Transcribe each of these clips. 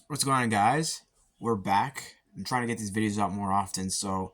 What's going on, guys? We're back. I'm trying to get these videos out more often, so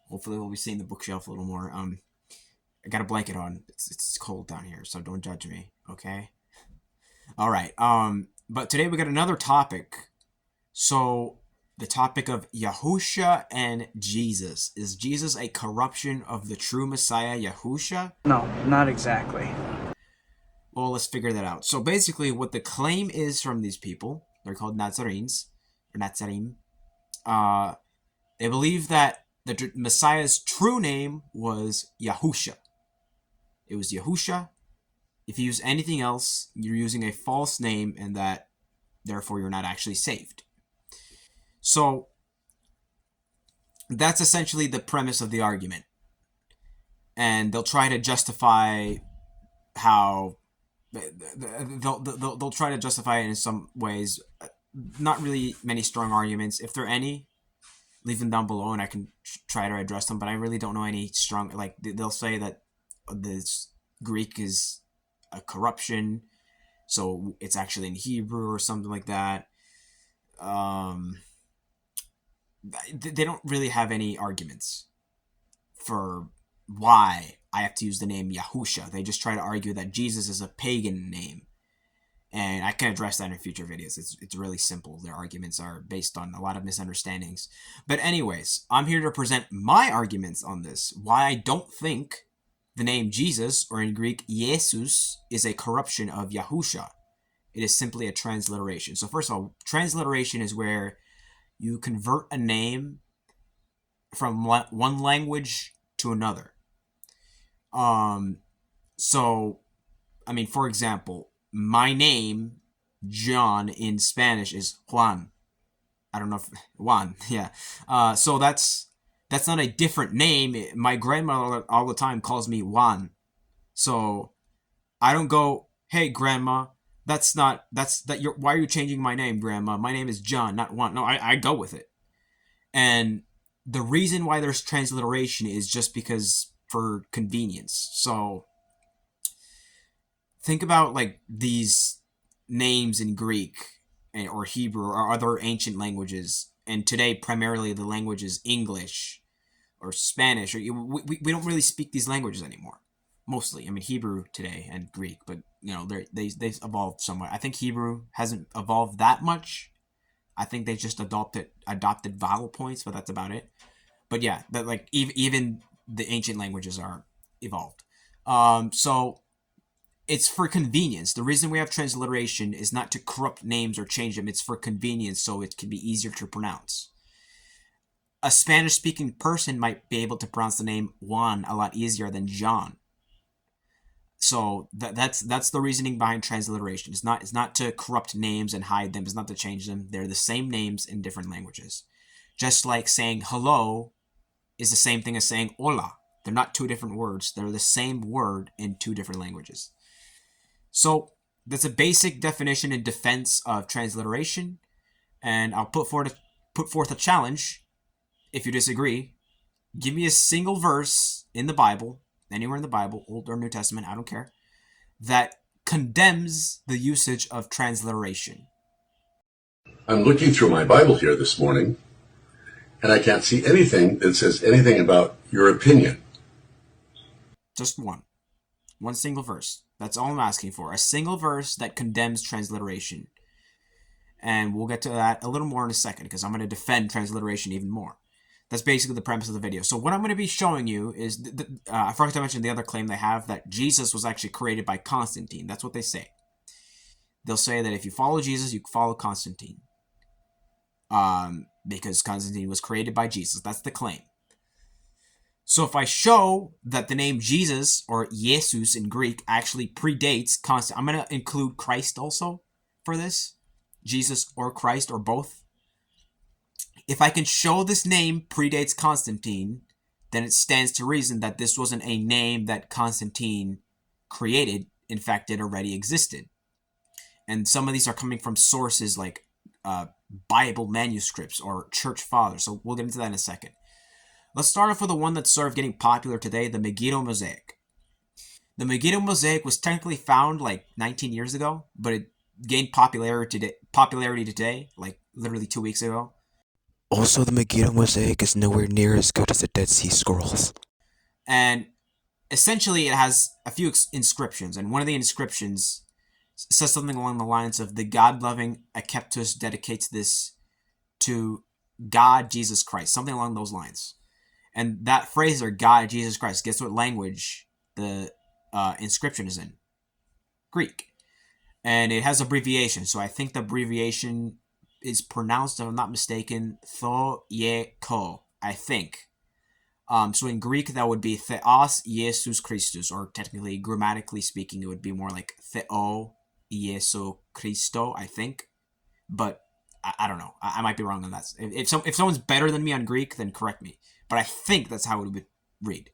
hopefully we'll be seeing the bookshelf a little more. I got a blanket on. It's cold down here, so don't judge me, okay? All right. But today we got another topic. So the topic of Yahusha and Jesus. Is Jesus a corruption of the true Messiah, Yahusha? No, not exactly. Well, let's figure that out. So basically, what the claim is from these people, they're called Nazarenes or Nazarim. Uh, They believe that the Messiah's true name was Yahusha. It was Yahusha. If you use anything else, you're using a false name, and that therefore you're not actually saved. So that's essentially the premise of the argument. And they'll try to justify how they'll try to justify it in some ways. Not really many strong arguments. If there are any, leave them down below and I can try to address them, but I really don't know any strong, like, they'll say that this Greek is a corruption, so it's actually in Hebrew or something like that. They don't really have any arguments for why I have to use the name Yahusha. They just try to argue that Jesus is a pagan name. And I can address that in future videos. It's really simple. Their arguments are based on a lot of misunderstandings. But anyways, I'm here to present my arguments on this. Why I don't think the name Jesus, or in Greek, Jesus, is a corruption of Yahusha. It is simply a transliteration. So first of all, transliteration is where you convert a name from one language to another. So, I mean, for example, my name, John, in Spanish is Juan. I don't know if Juan, yeah. So that's not a different name. My grandmother all the time calls me Juan. So I don't go, hey grandma, why are you changing my name, grandma? My name is John, not Juan. No, I go with it. And the reason why there's transliteration is just because for convenience. So think about like these names in Greek or Hebrew or other ancient languages, and today primarily the language is English or Spanish. Or we don't really speak these languages anymore. Mostly, I mean Hebrew today and Greek, but you know they've evolved somewhat. I think Hebrew hasn't evolved that much. I think they just adopted vowel points, but that's about it. But yeah, that like even the ancient languages are evolved. So it's for convenience. The reason we have transliteration is not to corrupt names or change them. It's for convenience, so it can be easier to pronounce. A Spanish-speaking person might be able to pronounce the name Juan a lot easier than John. So that's the reasoning behind transliteration. It's not to corrupt names and hide them. It's not to change them. They're the same names in different languages. Just like saying hello is the same thing as saying hola. They're not two different words. They're the same word in two different languages. So that's a basic definition in defense of transliteration, and I'll put forth a challenge. If you disagree, give me a single verse in the Bible, anywhere in the Bible, Old or New Testament, I don't care, that condemns the usage of transliteration. I'm looking through my Bible here this morning, and I can't see anything that says anything about your opinion. Just one single verse. That's all I'm asking for. A single verse that condemns transliteration. And we'll get to that a little more in a second, because I'm going to defend transliteration even more. That's basically the premise of the video. So what I'm going to be showing you is, I forgot to mention the other claim they have, that Jesus was actually created by Constantine. That's what they say. They'll say that if you follow Jesus, you follow Constantine. Because Constantine was created by Jesus. That's the claim. So if I show that the name Jesus, or Jesus in Greek, actually predates Constantine, I'm going to include Christ also for this. Jesus or Christ or both. If I can show this name predates Constantine, then it stands to reason that this wasn't a name that Constantine created. In fact, it already existed. And some of these are coming from sources like Bible manuscripts or church fathers. So we'll get into that in a second. Let's start off with the one that's sort of getting popular today, the Megiddo Mosaic. The Megiddo Mosaic was technically found like 19 years ago, but it gained popularity popularity today, like literally 2 weeks ago. Also, the Megiddo Mosaic is nowhere near as good as the Dead Sea Scrolls. And essentially, it has a few inscriptions, and one of the inscriptions says something along the lines of the God-loving Akeptus dedicates this to God Jesus Christ, something along those lines. And that phrase, or God Jesus Christ, guess what language the inscription is in? Greek. And it has abbreviation, so I think the abbreviation is pronounced, if I'm not mistaken, Tho Ye Ko, I think. So in Greek, that would be Theos Jesus Christus, or technically, grammatically speaking, it would be more like Theo Iesu Christo, I think. But I don't know. I might be wrong on that. If someone's better than me on Greek, then correct me. But I think that's how it would read.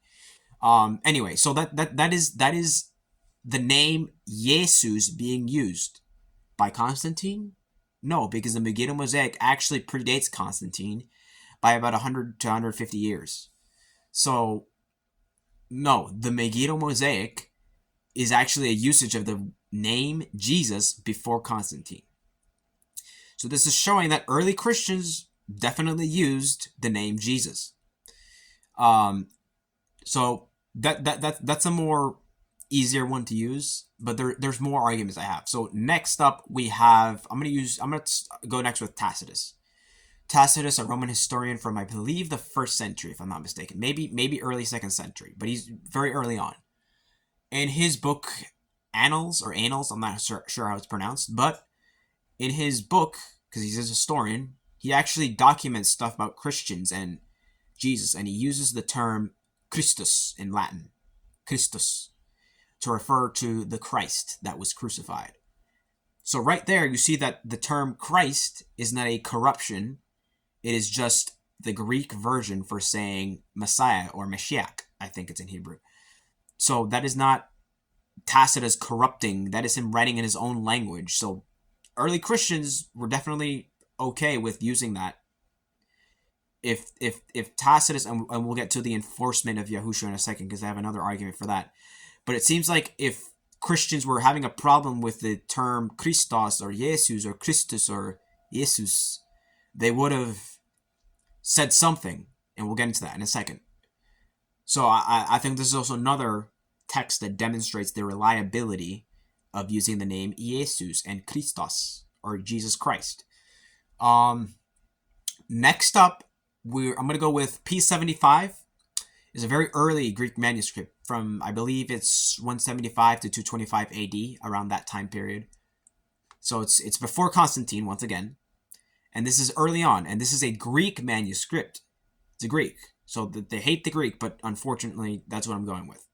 Anyway, so that is the name Jesus being used by Constantine. No, because the Megiddo Mosaic actually predates Constantine by about 100 to 150 years. So, no, the Megiddo Mosaic is actually a usage of the name Jesus before Constantine. So this is showing that early Christians definitely used the name Jesus. So that's a more easier one to use, but there's more arguments I have. So next up we have I'm gonna go next with Tacitus. Tacitus, a Roman historian from, I believe, the 1st century, if I'm not mistaken. Maybe early 2nd century, but he's very early on. In his book, Annals, I'm not sure how it's pronounced, but in his book, because he's a historian, he actually documents stuff about Christians and Jesus, and he uses the term Christus in Latin, Christus, to refer to the Christ that was crucified. So right there, you see that the term Christ is not a corruption. It is just the Greek version for saying Messiah or Mashiach, I think it's in Hebrew. So that is not Tacitus corrupting, that is him writing in his own language. So early Christians were definitely okay with using that. If Tacitus, and we'll get to the enforcement of Yahusha in a second because I have another argument for that. But it seems like if Christians were having a problem with the term Christos or Jesus or Christus or Jesus, they would have said something, and we'll get into that in a second. So I think this is also another text that demonstrates the reliability of using the name Jesus and Christos, or Jesus Christ. Next up, I'm going to go with P75. It's a very early Greek manuscript from, I believe it's 175 to 225 AD, around that time period. So it's before Constantine, once again. And this is early on, and this is a Greek manuscript. It's a Greek. So they hate the Greek, but unfortunately, that's what I'm going with.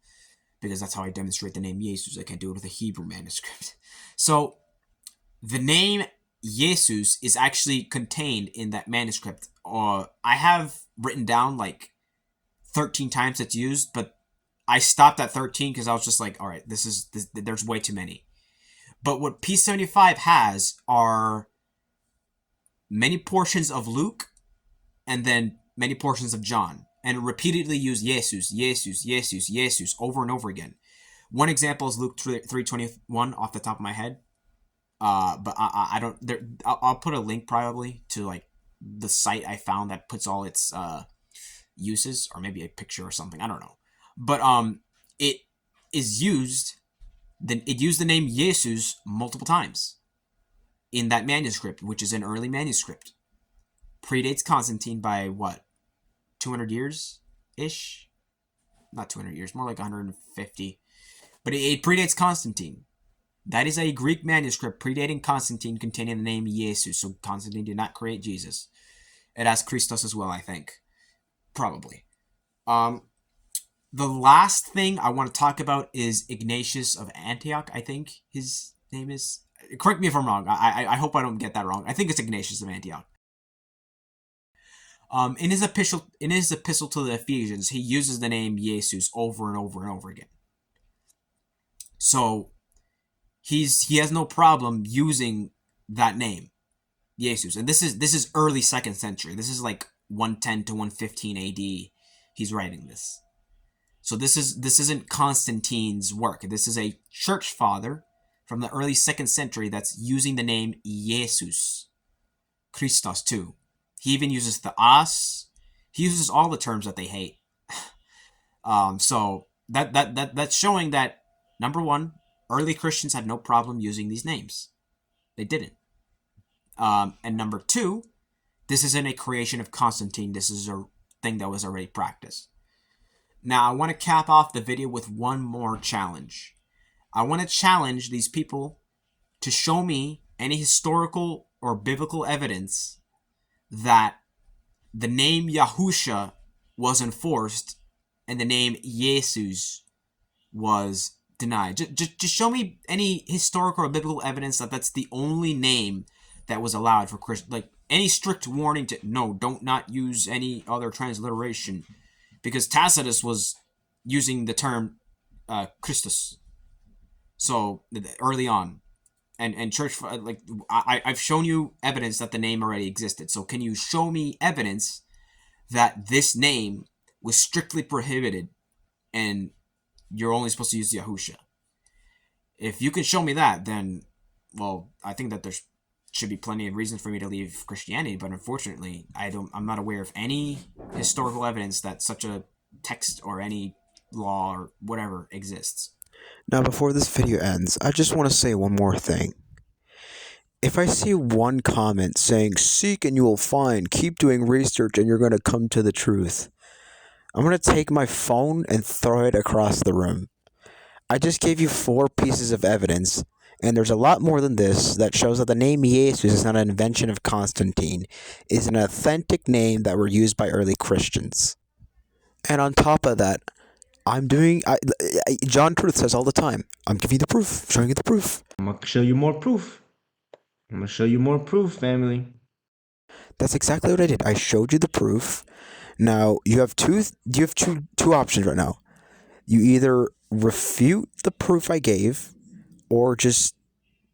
Because that's how I demonstrate the name Jesus. I can't do it with a Hebrew manuscript. So the name Jesus is actually contained in that manuscript. I have written down like 13 times it's used, but I stopped at 13 because I was just like, all right, there's way too many. But what P75 has are many portions of Luke and then many portions of John, and repeatedly use Jesus, Jesus, Jesus, Jesus over and over again. One example is Luke 3:21 off the top of my head. But I don't. I'll put a link probably to like the site I found that puts all its uses, or maybe a picture or something. I don't know. But it is used. Then it used the name Jesus multiple times in that manuscript, which is an early manuscript. Predates Constantine by what? 200 years ish? Not 200 years, more like 150. But it predates Constantine. That is a Greek manuscript predating Constantine containing the name Jesus. So Constantine did not create Jesus. It has Christos as well, I think. Probably. The last thing I want to talk about is Ignatius of Antioch, I think his name is. Correct me if I'm wrong. I hope I don't get that wrong. I think it's Ignatius of Antioch. In his epistle to the Ephesians, he uses the name Jesus over and over and over again. So he has no problem using that name, Jesus. And this is early 2nd century. This is like 110 to 115 AD. He's writing this. So this isn't Constantine's work. This is a church father from the early 2nd century that's using the name Jesus, Christos too. He even uses the as. He uses all the terms that they hate. So that's showing that, number one, early Christians had no problem using these names. They didn't. And number two, this isn't a creation of Constantine. This is a thing that was already practiced. Now, I want to cap off the video with one more challenge. I want to challenge these people to show me any historical or biblical evidence that the name Yahusha was enforced and the name Jesus was denied. Just show me any historical or biblical evidence that that's the only name that was allowed for Christian. Like any strict warning to no, don't not use any other transliteration, because Tacitus was using the term Christus. So early on, and church, like I've shown you evidence that the name already existed. So can you show me evidence that this name was strictly prohibited and you're only supposed to use Yahusha? If you can show me that, then, well, I think that there should be plenty of reason for me to leave Christianity. But unfortunately, I'm not aware of any historical evidence that such a text or any law or whatever exists. Now, before this video ends, I just want to say one more thing. If I see one comment saying, "Seek and you will find, keep doing research and you're going to come to the truth," I'm going to take my phone and throw it across the room. I just gave you 4 pieces of evidence, and there's a lot more than this that shows that the name Jesus is not an invention of Constantine. It's an authentic name that were used by early Christians. And on top of that, John Truth says all the time, I'm giving you the proof, showing you the proof. I'm going to show you more proof. I'm going to show you more proof, family. That's exactly what I did. I showed you the proof. Now, you have two options right now. You either refute the proof I gave, or just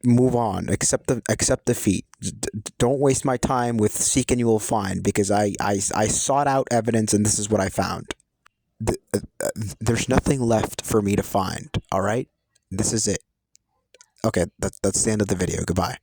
move on, accept defeat. Don't waste my time with seek and you will find, because I sought out evidence and this is what I found. There's nothing left for me to find, all right? This is it. Okay, that's the end of the video. Goodbye.